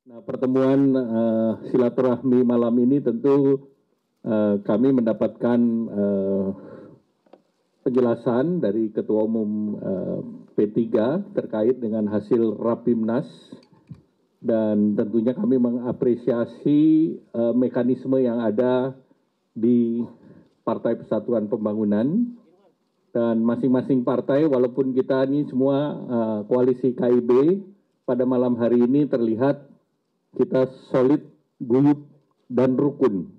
Nah, pertemuan silaturahmi malam ini tentu kami mendapatkan penjelasan dari Ketua Umum P3 terkait dengan hasil Rapimnas dan tentunya kami mengapresiasi mekanisme yang ada di Partai Persatuan Pembangunan dan masing-masing partai walaupun kita ini semua koalisi KIB pada malam hari ini terlihat kita solid, guyup, dan rukun.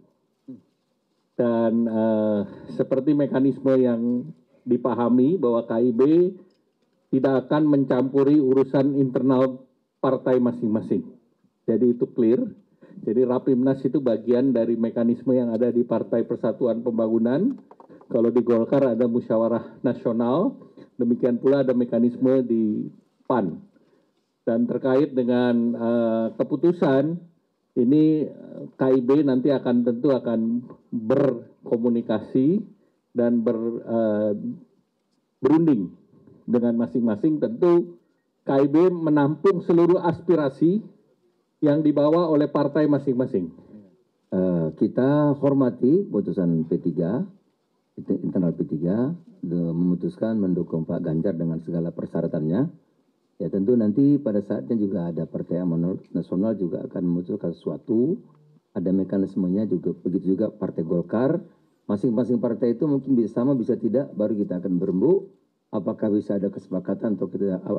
Dan seperti mekanisme yang dipahami bahwa KIB tidak akan mencampuri urusan internal partai masing-masing. Jadi itu clear. Jadi Rapimnas itu bagian dari mekanisme yang ada di Partai Persatuan Pembangunan. Kalau di Golkar ada musyawarah nasional, demikian pula ada mekanisme di PAN. Dan terkait dengan keputusan, ini KIB nanti tentu akan berkomunikasi dan berunding dengan masing-masing. Tentu KIB menampung seluruh aspirasi yang dibawa oleh partai masing-masing. Kita hormati putusan P3, internal P3, memutuskan mendukung Pak Ganjar dengan segala persyaratannya. Ya tentu nanti pada saatnya juga ada Partai Amanat Nasional juga akan memutuskan sesuatu, ada mekanismenya juga, begitu juga Partai Golkar. Masing-masing partai itu mungkin bisa sama, bisa tidak, baru kita akan berembuk apakah bisa ada kesepakatan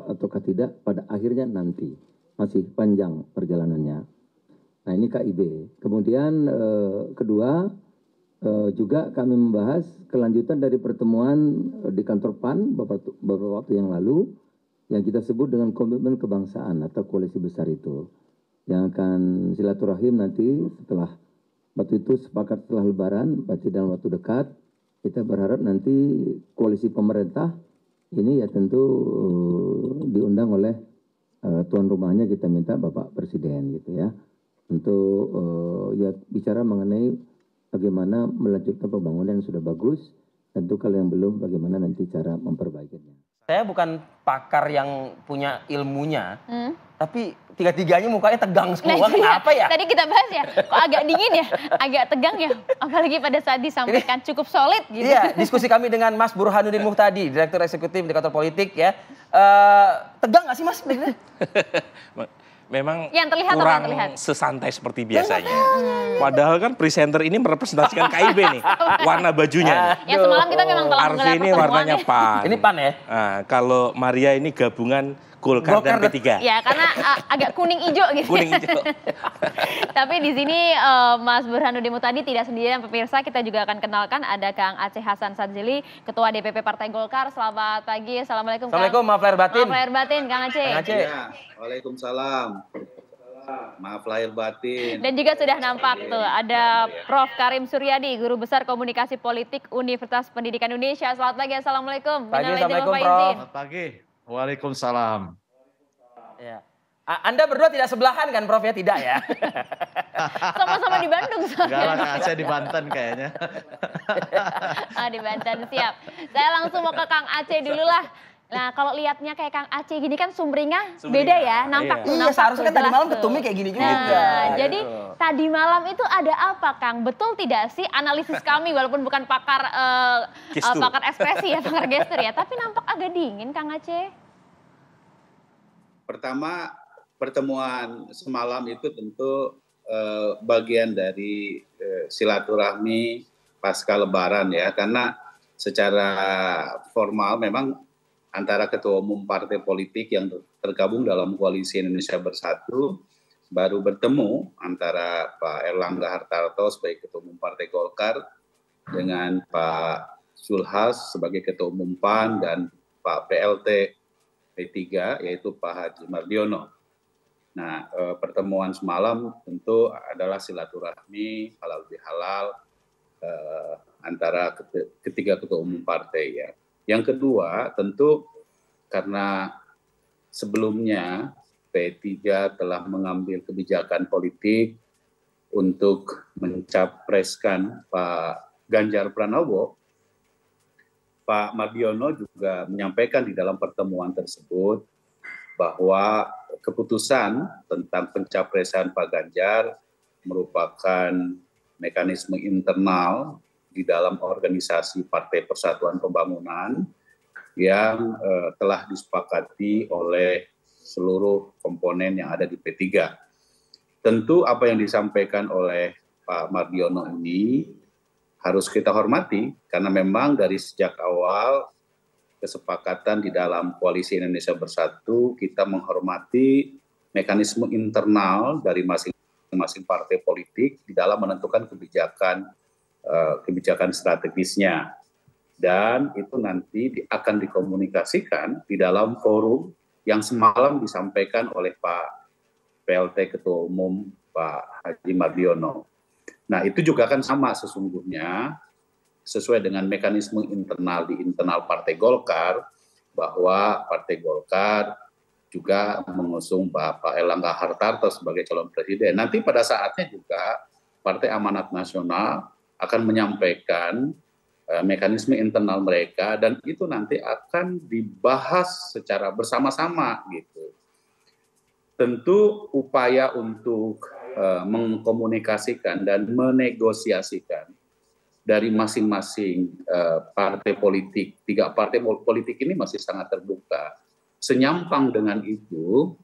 ataukah tidak pada akhirnya nanti. Masih panjang perjalanannya. Nah ini KIB. Kemudian kedua, juga kami membahas kelanjutan dari pertemuan di kantor PAN beberapa waktu yang lalu, yang kita sebut dengan komitmen kebangsaan atau koalisi besar itu. Yang akan silaturahim nanti setelah waktu itu sepakat setelah Lebaran, berarti dalam waktu dekat, kita berharap nanti koalisi pemerintah ini ya tentu diundang oleh tuan rumahnya, kita minta Bapak Presiden gitu ya. Untuk ya bicara mengenai bagaimana melanjutkan pembangunan yang sudah bagus, tentu kalau yang belum bagaimana nanti cara memperbaikinya. Saya bukan pakar yang punya ilmunya, tapi tiga-tiganya mukanya tegang semua. Kenapa ya? Tadi kita bahas ya, kok agak dingin ya, agak tegang ya. Apalagi pada saat disampaikan cukup solid gitu. Iya, diskusi kami dengan Mas Burhanuddin Muhtadi, Direktur Eksekutif Indikator Politik ya. Tegang nggak sih Mas? Memang yang kurang sesantai seperti biasanya. Padahal kan presenter ini merepresentasikan KIB nih, warna bajunya. Ya semalam kita memang telah Arfi ini warnanya PAN. Ini PAN ya? Nah, kalau Maria ini gabungan Golkar dan P3. Ya karena agak kuning hijau gitu. Kuning hijau. Tapi di sini Mas Burhanuddin Muhtadi tidak sendirian pemirsa, kita juga akan kenalkan ada Kang Aceh Hasan Sadzili, Ketua DPP Partai Golkar. Selamat pagi, Assalamualaikum. Assalamualaikum, maaf lahir batin. Maaf lahir batin, Kang Aceh. Kang Aceh. Ya, Waalaikumsalam. Maaf lahir batin. Dan juga sudah nampak tuh ada Prof. Karim Suryadi, Guru Besar Komunikasi Politik Universitas Pendidikan Indonesia. Selamat pagi, Assalamualaikum. Pagi, Assalamualaikum Prof. Selamat pagi. Waalaikumsalam. Ya. Anda berdua tidak sebelahan kan Prof ya? Tidak ya? Sama-sama di Bandung. Enggak lah, Kang Aceh di Banten kayaknya. Di Banten, siap. Saya langsung mau ke Kang Aceh dulu lah. Nah kalau lihatnya kayak Kang Aceh gini kan sumringah beda ya, nampak. Iya, seharusnya kan tadi malam ketumnya kayak gini juga. Nah, jadi tadi malam itu ada apa Kang? Betul tidak sih analisis kami walaupun bukan pakar pakar ekspresi ya, pakar gestur ya, tapi nampak agak dingin Kang Aceh. Pertama, pertemuan semalam itu tentu bagian dari silaturahmi pasca Lebaran ya, karena secara formal memang antara ketua umum partai politik yang tergabung dalam koalisi Indonesia Bersatu baru bertemu antara Pak Erlangga Hartarto sebagai ketua umum partai Golkar dengan Pak Zulhas sebagai ketua umum PAN dan Pak PLT P3 yaitu Pak Haji Mardiono. Nah, pertemuan semalam tentu adalah silaturahmi halal bihalal antara ketiga ketua umum partai ya. Yang kedua, tentu karena sebelumnya P3 telah mengambil kebijakan politik untuk mencapreskan Pak Ganjar Pranowo, Pak Mardiono juga menyampaikan di dalam pertemuan tersebut bahwa keputusan tentang pencapresan Pak Ganjar merupakan mekanisme internal di dalam organisasi Partai Persatuan Pembangunan yang telah disepakati oleh seluruh komponen yang ada di P3. Tentu apa yang disampaikan oleh Pak Mardiono ini harus kita hormati karena memang dari sejak awal kesepakatan di dalam Koalisi Indonesia Bersatu kita menghormati mekanisme internal dari masing-masing partai politik di dalam menentukan kebijakan strategisnya, dan itu nanti akan dikomunikasikan di dalam forum yang semalam disampaikan oleh Pak PLT Ketua Umum Pak Haji Mardiono. Nah itu juga kan sama sesungguhnya sesuai dengan mekanisme internal di internal Partai Golkar, bahwa Partai Golkar juga mengusung Bapak Erlangga Hartarto sebagai calon presiden. Nanti pada saatnya juga Partai Amanat Nasional akan menyampaikan mekanisme internal mereka, dan itu nanti akan dibahas secara bersama-sama gitu. Tentu upaya untuk mengkomunikasikan dan menegosiasikan dari masing-masing partai politik, 3 partai politik ini masih sangat terbuka. Senyampang dengan itu,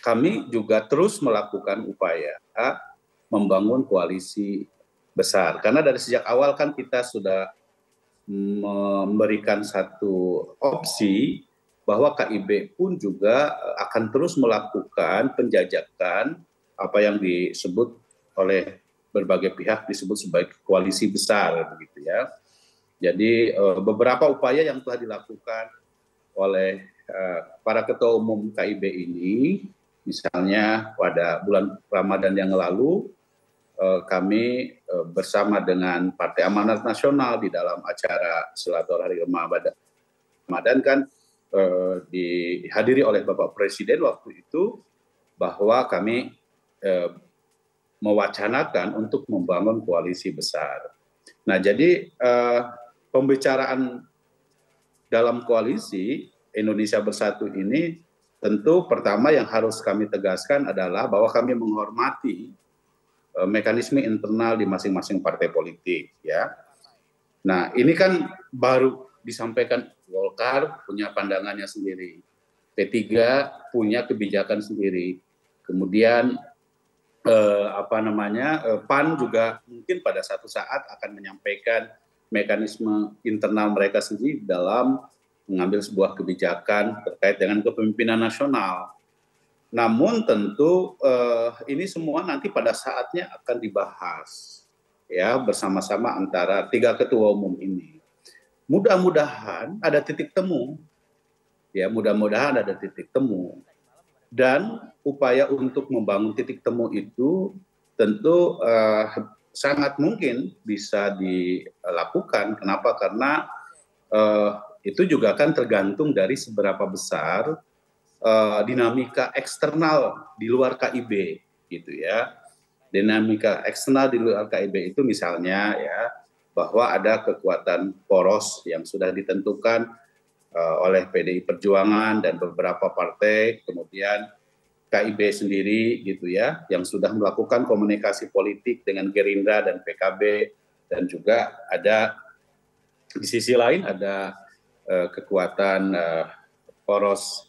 kami juga terus melakukan upaya membangun koalisi besar. Karena dari sejak awal kan kita sudah memberikan satu opsi bahwa KIB pun juga akan terus melakukan penjajakan apa yang disebut oleh berbagai pihak disebut sebagai koalisi besar begitu ya. Jadi beberapa upaya yang telah dilakukan oleh para ketua umum KIB ini, misalnya pada bulan Ramadan yang lalu kami bersama dengan Partai Amanat Nasional di dalam acara silaturahmi Ramadan kan dihadiri oleh Bapak Presiden waktu itu, bahwa kami mewacanakan untuk membangun koalisi besar. Nah, jadi pembicaraan dalam koalisi Indonesia Bersatu ini tentu pertama yang harus kami tegaskan adalah bahwa kami menghormati mekanisme internal di masing-masing partai politik, ya. Nah, ini kan baru disampaikan, Golkar punya pandangannya sendiri, P3 punya kebijakan sendiri, kemudian PAN juga mungkin pada satu saat akan menyampaikan mekanisme internal mereka sendiri dalam mengambil sebuah kebijakan terkait dengan kepemimpinan nasional. Namun tentu ini semua nanti pada saatnya akan dibahas ya bersama-sama antara 3 ketua umum ini. Mudah-mudahan ada titik temu. Ya, mudah-mudahan ada titik temu. Dan upaya untuk membangun titik temu itu tentu sangat mungkin bisa dilakukan. Kenapa? Karena itu juga kan tergantung dari seberapa besar dinamika eksternal di luar KIB, gitu ya. Dinamika eksternal di luar KIB itu misalnya ya bahwa ada kekuatan poros yang sudah ditentukan oleh PDI Perjuangan dan beberapa partai, kemudian KIB sendiri gitu ya, yang sudah melakukan komunikasi politik dengan Gerindra dan PKB, dan juga ada di sisi lain ada kekuatan poros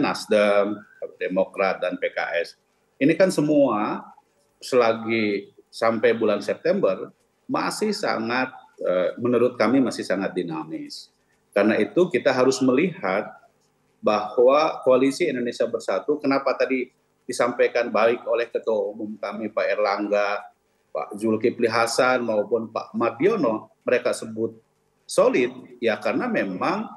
Nasdem, Demokrat dan PKS. Ini kan semua selagi sampai bulan September masih sangat menurut kami masih sangat dinamis. Karena itu kita harus melihat bahwa Koalisi Indonesia Bersatu, kenapa tadi disampaikan baik oleh Ketua Umum kami Pak Erlangga, Pak Zulkifli Hasan maupun Pak Mardiono, mereka sebut solid, ya karena memang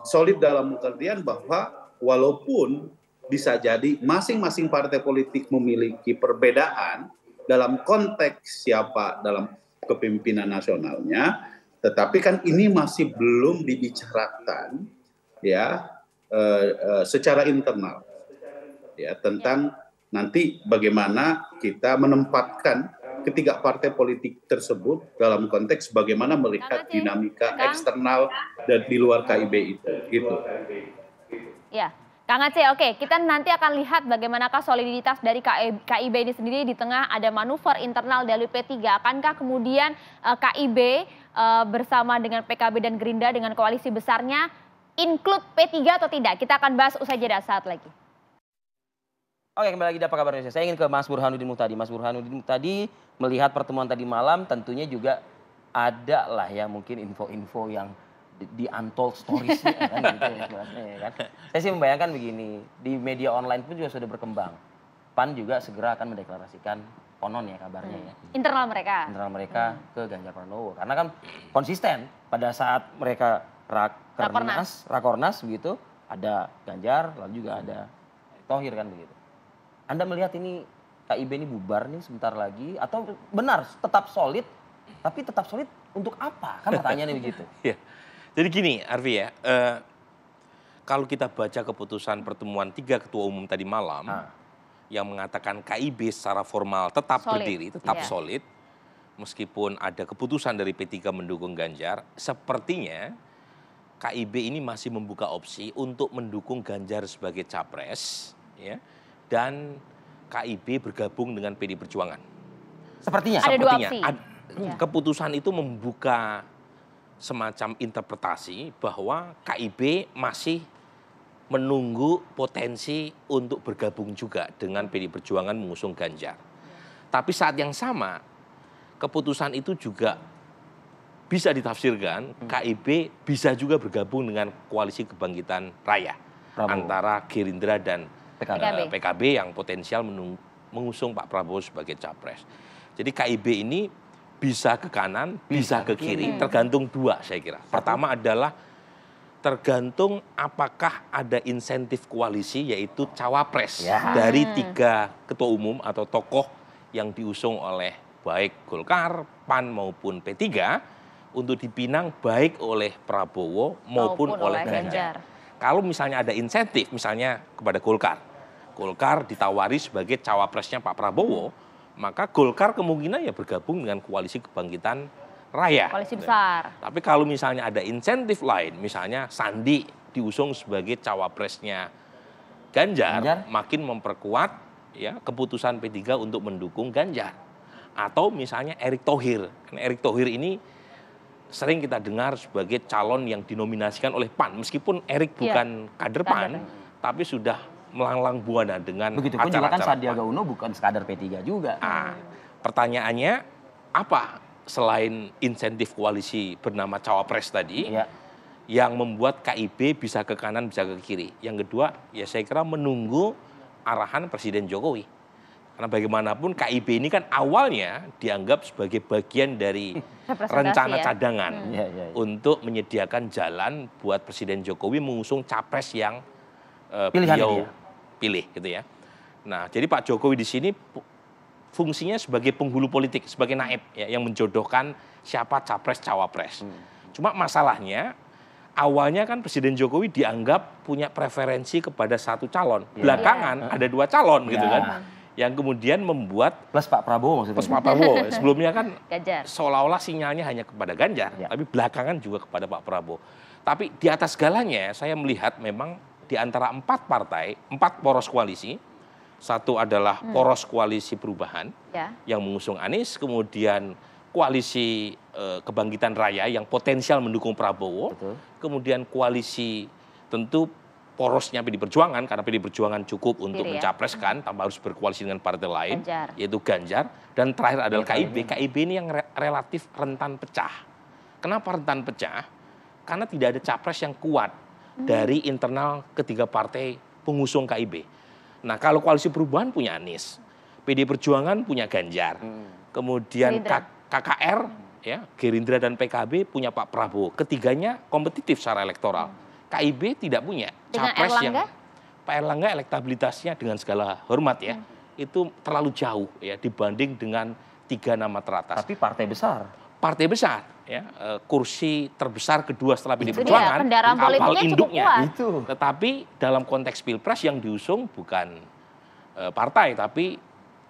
solid dalam pengertian bahwa walaupun bisa jadi masing-masing partai politik memiliki perbedaan dalam konteks siapa dalam kepemimpinan nasionalnya, tetapi kan ini masih belum dibicarakan ya secara internal ya tentang nanti bagaimana kita menempatkan ketiga partai politik tersebut dalam konteks bagaimana melihat dinamika eksternal dan di luar KIB itu. Gitu. Ya, Kang Aceh, oke, kita nanti akan lihat bagaimanakah soliditas dari KIB ini sendiri di tengah ada manuver internal dari P3. Akankah kemudian KIB bersama dengan PKB dan Gerindra dengan koalisi besarnya include P3 atau tidak? Kita akan bahas usai jeda saat lagi. Oke, kembali lagi, apa kabar Indonesia? Saya ingin ke Mas Burhanuddin Muhtadi. Mas Burhanuddin Muhtadi melihat pertemuan tadi malam, tentunya juga ada lah ya mungkin info-info yang di untold stories kan, gitu ya, kan. Saya sih membayangkan begini, di media online pun juga sudah berkembang. PAN juga segera akan mendeklarasikan konon ya kabarnya ya. Internal mereka Ke Ganjar Pranowo. Karena kan konsisten pada saat mereka rakornas begitu, ada Ganjar, lalu juga ada Thohir kan begitu. Anda melihat ini KIB ini bubar nih sebentar lagi atau benar tetap solid, tapi tetap solid untuk apa? Kan pertanyaannya begitu. Ya. Jadi gini Arfi ya, kalau kita baca keputusan pertemuan 3 ketua umum tadi malam yang mengatakan KIB secara formal tetap berdiri, tetap solid, meskipun ada keputusan dari P3 mendukung Ganjar, sepertinya KIB ini masih membuka opsi untuk mendukung Ganjar sebagai capres, ya. Dan KIB bergabung dengan PD Perjuangan. Sepertinya. Ada dua opsi. Keputusan itu membuka semacam interpretasi bahwa KIB masih menunggu potensi untuk bergabung juga dengan PD Perjuangan mengusung Ganjar. Tapi saat yang sama, keputusan itu juga bisa ditafsirkan KIB bisa juga bergabung dengan Koalisi Kebangkitan Raya antara Gerindra dan PKB yang potensial mengusung Pak Prabowo sebagai capres. Jadi KIB ini bisa ke kanan, bisa ke kiri, tergantung dua saya kira. Pertama adalah tergantung apakah ada insentif koalisi yaitu cawapres dari 3 ketua umum atau tokoh yang diusung oleh baik Golkar, PAN maupun P3 untuk dipinang baik oleh Prabowo maupun oleh Ganjar. Kalau misalnya ada insentif, misalnya kepada Golkar ditawari sebagai cawapresnya Pak Prabowo, maka Golkar kemungkinan ya bergabung dengan Koalisi Kebangkitan Raya. Koalisi besar. Tapi kalau misalnya ada insentif lain, misalnya Sandi diusung sebagai cawapresnya Ganjar, makin memperkuat ya keputusan P3 untuk mendukung Ganjar. Atau misalnya Erick Thohir. Karena Erick Thohir ini sering kita dengar sebagai calon yang dinominasikan oleh PAN. Meskipun Erick bukan kader PAN, tapi sudah melanglang buana dengan begitupun juga kan Sandiaga Uno bukan sekadar P3 juga. Pertanyaannya apa selain insentif koalisi bernama cawapres tadi yang membuat KIB bisa ke kanan bisa ke kiri. Yang kedua ya saya kira menunggu arahan Presiden Jokowi. Karena bagaimanapun KIB ini kan awalnya dianggap sebagai bagian dari rencana cadangan untuk menyediakan jalan buat Presiden Jokowi mengusung capres yang beliau pilih gitu ya. Nah, jadi Pak Jokowi di sini fungsinya sebagai penghulu politik, sebagai naib ya, yang menjodohkan siapa capres cawapres. Cuma masalahnya awalnya kan Presiden Jokowi dianggap punya preferensi kepada satu calon. Belakangan ada 2 calon gitu kan. Yang kemudian membuat plus Pak Prabowo maksudnya. Plus Pak Prabowo. Sebelumnya kan seolah-olah sinyalnya hanya kepada Ganjar, tapi belakangan juga kepada Pak Prabowo. Tapi di atas segalanya saya melihat memang di antara 4 partai, 4 poros koalisi, satu adalah poros koalisi perubahan yang mengusung Anies, kemudian koalisi Kebangkitan Raya yang potensial mendukung Prabowo, kemudian koalisi tentu porosnya PD Perjuangan karena PD Perjuangan cukup untuk mencapreskan tanpa harus berkoalisi dengan partai lain, yaitu Ganjar, dan terakhir adalah KIB. KIB ini yang relatif rentan pecah. Kenapa rentan pecah? Karena tidak ada capres yang kuat dari internal ketiga partai pengusung KIB. Nah, kalau koalisi perubahan punya Anies, PD Perjuangan punya Ganjar, kemudian KKR, ya, Gerindra dan PKB punya Pak Prabowo. Ketiganya kompetitif secara elektoral. KIB tidak punya capres yang Pak Erlangga elektabilitasnya dengan segala hormat ya, itu terlalu jauh ya dibanding dengan 3 nama teratas. Tapi partai besar. Partai besar. Ya, kursi terbesar kedua setelah PD Perjuangan, kapal induknya. Tetapi dalam konteks pilpres yang diusung bukan partai, tapi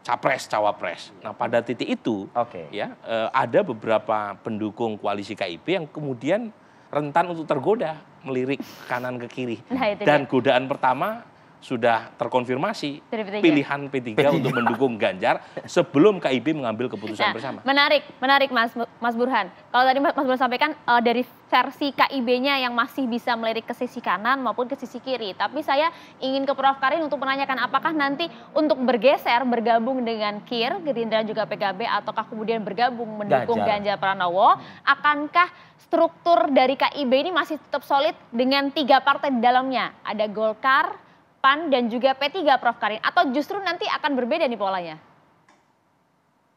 capres, cawapres. Nah pada titik itu, ya ada beberapa pendukung koalisi KIB yang kemudian rentan untuk tergoda melirik kanan ke kiri. Nah, dan godaan pertama sudah terkonfirmasi pilihan P3 untuk mendukung Ganjar sebelum KIB mengambil keputusan bersama. Menarik Mas Burhan. Kalau tadi Mas Burhan sampaikan dari versi KIB-nya yang masih bisa melirik ke sisi kanan maupun ke sisi kiri. Tapi saya ingin ke Prof. Karin untuk menanyakan apakah nanti untuk bergeser bergabung dengan KIR, Gerindra juga PKB, ataukah kemudian bergabung mendukung Ganjar Pranowo, akankah struktur dari KIB ini masih tetap solid dengan 3 partai di dalamnya? Ada Golkar, PAN, dan juga P3, Prof. Karin, atau justru nanti akan berbeda nih polanya?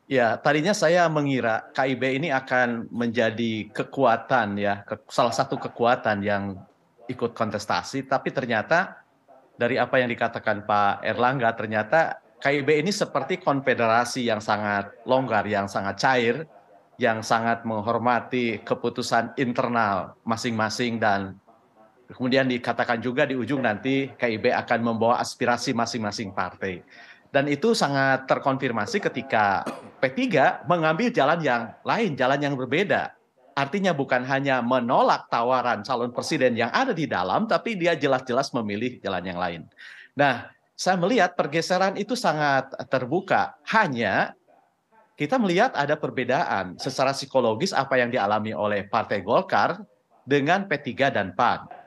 Ya, tadinya saya mengira KIB ini akan menjadi kekuatan ya, salah satu kekuatan yang ikut kontestasi, tapi ternyata dari apa yang dikatakan Pak Erlangga, ternyata KIB ini seperti konfederasi yang sangat longgar, yang sangat cair, yang sangat menghormati keputusan internal masing-masing, dan kemudian dikatakan juga di ujung nanti KIB akan membawa aspirasi masing-masing partai. Dan itu sangat terkonfirmasi ketika P3 mengambil jalan yang lain, jalan yang berbeda. Artinya bukan hanya menolak tawaran calon presiden yang ada di dalam, tapi dia jelas-jelas memilih jalan yang lain. Nah, saya melihat pergeseran itu sangat terbuka. Hanya kita melihat ada perbedaan secara psikologis apa yang dialami oleh Partai Golkar dengan P3 dan PAN.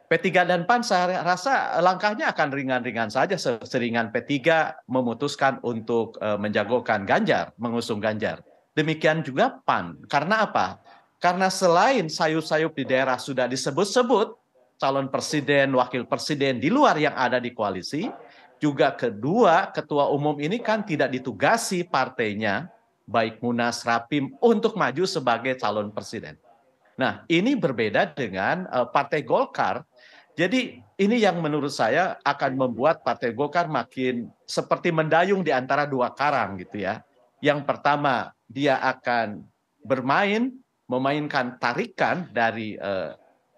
P3 dan PAN saya rasa langkahnya akan ringan-ringan saja, seringan P3 memutuskan untuk menjagokan Ganjar, mengusung Ganjar. Demikian juga PAN. Karena apa? Karena selain sayup-sayup di daerah sudah disebut-sebut calon presiden, wakil presiden di luar yang ada di koalisi, juga kedua ketua umum ini kan tidak ditugasi partainya, baik Munas, Rapim, untuk maju sebagai calon presiden. Nah, ini berbeda dengan Partai Golkar. Jadi ini yang menurut saya akan membuat Partai Golkar makin seperti mendayung di antara 2 karang gitu ya. Yang pertama, dia akan memainkan tarikan dari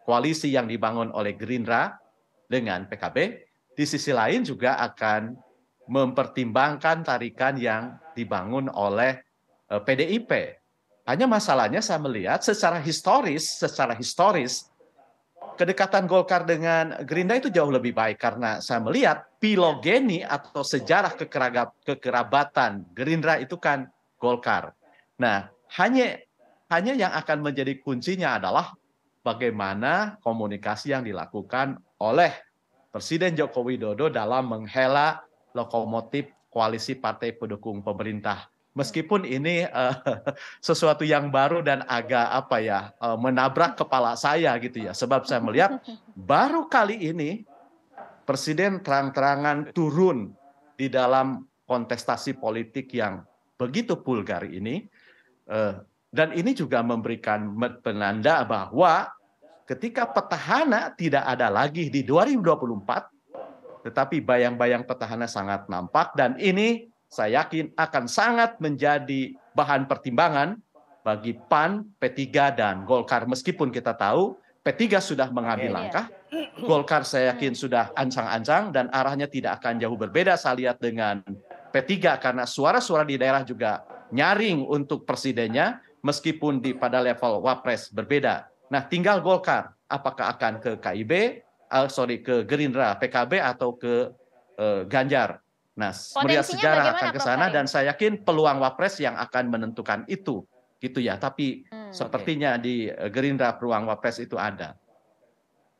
koalisi yang dibangun oleh Gerindra dengan PKB. Di sisi lain juga akan mempertimbangkan tarikan yang dibangun oleh PDIP. Hanya masalahnya saya melihat secara historis kedekatan Golkar dengan Gerindra itu jauh lebih baik, karena saya melihat filogeni atau sejarah kekerabatan Gerindra itu kan Golkar. Nah, hanya yang akan menjadi kuncinya adalah bagaimana komunikasi yang dilakukan oleh Presiden Joko Widodo dalam menghela lokomotif koalisi partai pendukung pemerintah. Meskipun ini sesuatu yang baru dan agak menabrak kepala saya gitu ya. Sebab saya melihat baru kali ini Presiden terang-terangan turun di dalam kontestasi politik yang begitu vulgar ini. Dan ini juga memberikan penanda bahwa ketika petahana tidak ada lagi di 2024, tetapi bayang-bayang petahana sangat nampak, dan ini saya yakin akan sangat menjadi bahan pertimbangan bagi PAN, P3, dan Golkar. Meskipun kita tahu P3 sudah mengambil langkah, Golkar saya yakin sudah ancang-ancang dan arahnya tidak akan jauh berbeda saya lihat dengan P3, karena suara-suara di daerah juga nyaring untuk presidennya meskipun pada level wapres berbeda. Nah, tinggal Golkar, apakah akan ke ke Gerindra, PKB, atau ke Ganjar. Nah, melihat sejarah akan ke sana, dan saya yakin peluang wapres yang akan menentukan itu, gitu ya. Tapi sepertinya di Gerindra peluang wapres itu ada,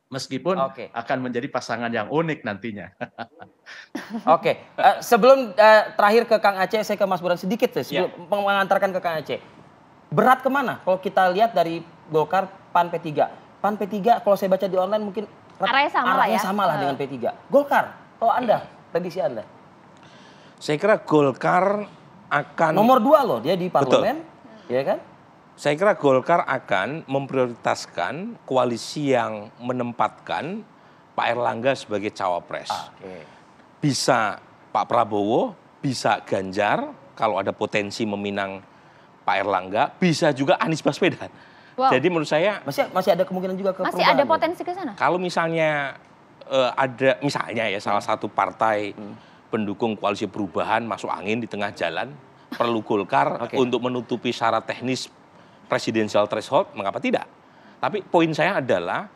meskipun akan menjadi pasangan yang unik nantinya. Sebelum terakhir ke Kang Aceh, saya ke Mas Burhan sedikit sebelum mengantarkan ke Kang Aceh. Berat kemana kalau kita lihat dari Golkar, PAN, P3? PAN, P3 kalau saya baca di online mungkin arahnya sama lah dengan P3. Golkar, kalau Anda, prediksi Anda? Saya kira Golkar akan nomor 2 loh dia di parlemen, ya kan? Saya kira Golkar akan memprioritaskan koalisi yang menempatkan Pak Erlangga sebagai cawapres. Bisa Pak Prabowo, bisa Ganjar, kalau ada potensi meminang Pak Erlangga, bisa juga Anies Baswedan. Jadi menurut saya masih ada kemungkinan juga ke masih ada potensi ke sana. Kalau misalnya ada misalnya ya salah satu partai pendukung koalisi perubahan masuk angin di tengah jalan, perlu Golkar untuk menutupi syarat teknis presidensial threshold, mengapa tidak? Tapi poin saya adalah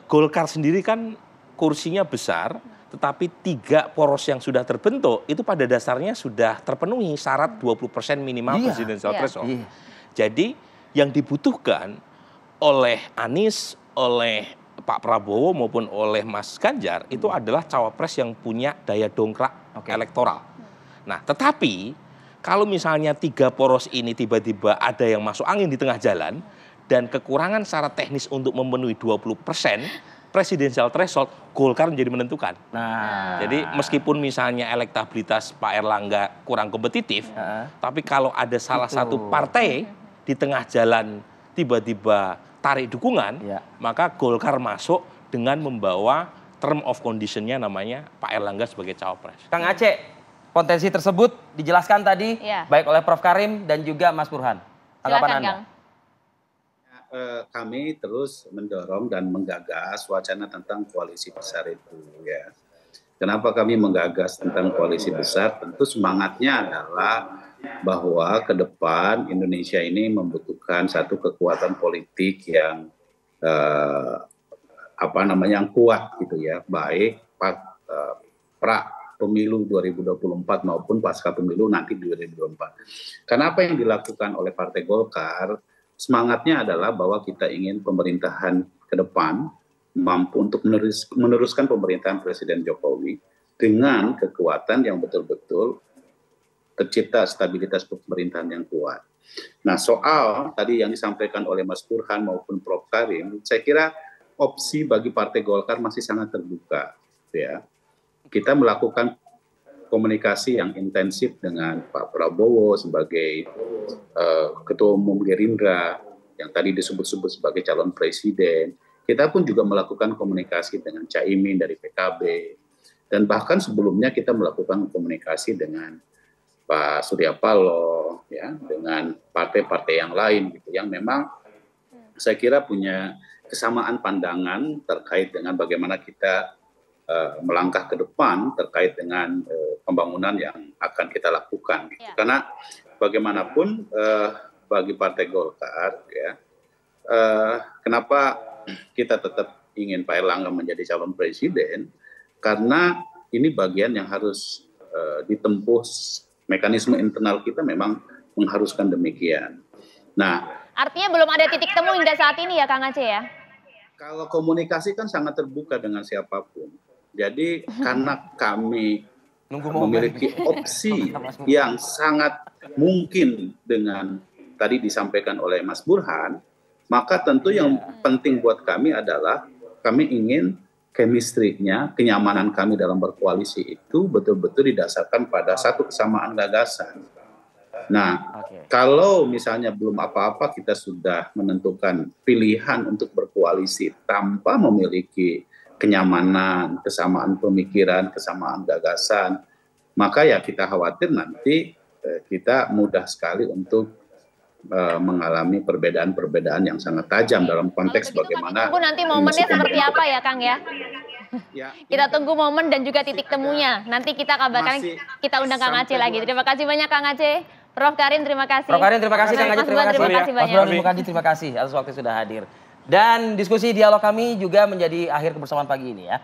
Golkar sendiri kan kursinya besar, tetapi 3 poros yang sudah terbentuk itu pada dasarnya sudah terpenuhi syarat 20% minimal presidensial threshold. Jadi yang dibutuhkan oleh Anies, oleh Pak Prabowo maupun oleh Mas Ganjar itu adalah cawapres yang punya daya dongkrak elektoral. Nah, tetapi kalau misalnya 3 poros ini tiba-tiba ada yang masuk angin di tengah jalan dan kekurangan syarat teknis untuk memenuhi 20% presidensial threshold, Golkar menjadi menentukan. Nah, jadi meskipun misalnya elektabilitas Pak Erlangga kurang kompetitif, tapi kalau ada salah satu partai di tengah jalan tiba-tiba tarik dukungan, maka Golkar masuk dengan membawa term of condition-nya namanya Pak Erlangga sebagai cawapres. Kang Aceh, potensi tersebut dijelaskan tadi baik oleh Prof. Karim dan juga Mas Burhan. Tanggapan Anda? Kami terus mendorong dan menggagas wacana tentang koalisi besar itu ya. Kenapa kami menggagas tentang koalisi besar? Tentu semangatnya adalah bahwa ke depan Indonesia ini membutuhkan satu kekuatan politik yang yang kuat gitu ya, baik pra pemilu 2024 maupun pasca pemilu nanti 2024. Karena apa yang dilakukan oleh Partai Golkar, semangatnya adalah bahwa kita ingin pemerintahan ke depan mampu untuk meneruskan pemerintahan Presiden Jokowi dengan kekuatan yang betul-betul tercipta stabilitas pemerintahan yang kuat. Nah, soal tadi yang disampaikan oleh Mas Burhan maupun Prof. Karim, saya kira opsi bagi Partai Golkar masih sangat terbuka. Ya, kita melakukan komunikasi yang intensif dengan Pak Prabowo sebagai Ketua Umum Gerindra yang tadi disebut-sebut sebagai calon presiden. Kita pun juga melakukan komunikasi dengan Caimin dari PKB dan bahkan sebelumnya kita melakukan komunikasi dengan Pak Surya Paloh, ya, dengan partai-partai yang lain gitu, yang memang saya kira punya kesamaan pandangan terkait dengan bagaimana kita melangkah ke depan terkait dengan pembangunan yang akan kita lakukan. Gitu. Karena bagaimanapun bagi Partai Golkar, ya, kenapa kita tetap ingin Pak Erlangga menjadi calon presiden? Karena ini bagian yang harus ditempuh. Mekanisme internal kita memang mengharuskan demikian. Nah, artinya belum ada titik temu hingga saat ini ya Kang Aceh ya? Kalau komunikasi kan sangat terbuka dengan siapapun. Jadi karena kami memiliki opsi yang sangat mungkin dengan tadi disampaikan oleh Mas Burhan, maka tentu yang penting buat kami adalah kami ingin chemistry-nya, kenyamanan kami dalam berkoalisi itu betul-betul didasarkan pada satu kesamaan gagasan. Nah, kalau misalnya belum apa-apa kita sudah menentukan pilihan untuk berkoalisi tanpa memiliki kenyamanan, kesamaan pemikiran, kesamaan gagasan, maka ya kita khawatir nanti kita mudah sekali untuk mengalami perbedaan-perbedaan yang sangat tajam dalam konteks bagaimana. Tunggu nanti momennya seperti apa ya Kang ya? Kita tunggu momen dan juga titik temunya. Nanti kita kabarkan, kita undang Kang Aceh lagi. Terima kasih banyak Kang Aceh. Prof. Karim terima kasih. Prof. Karim terima kasih, Kang Aceh terima kasih. Terima kasih banyak. Mas Burhan terima kasih atas waktu sudah hadir. Dan diskusi dialog kami juga menjadi akhir kebersamaan pagi ini ya.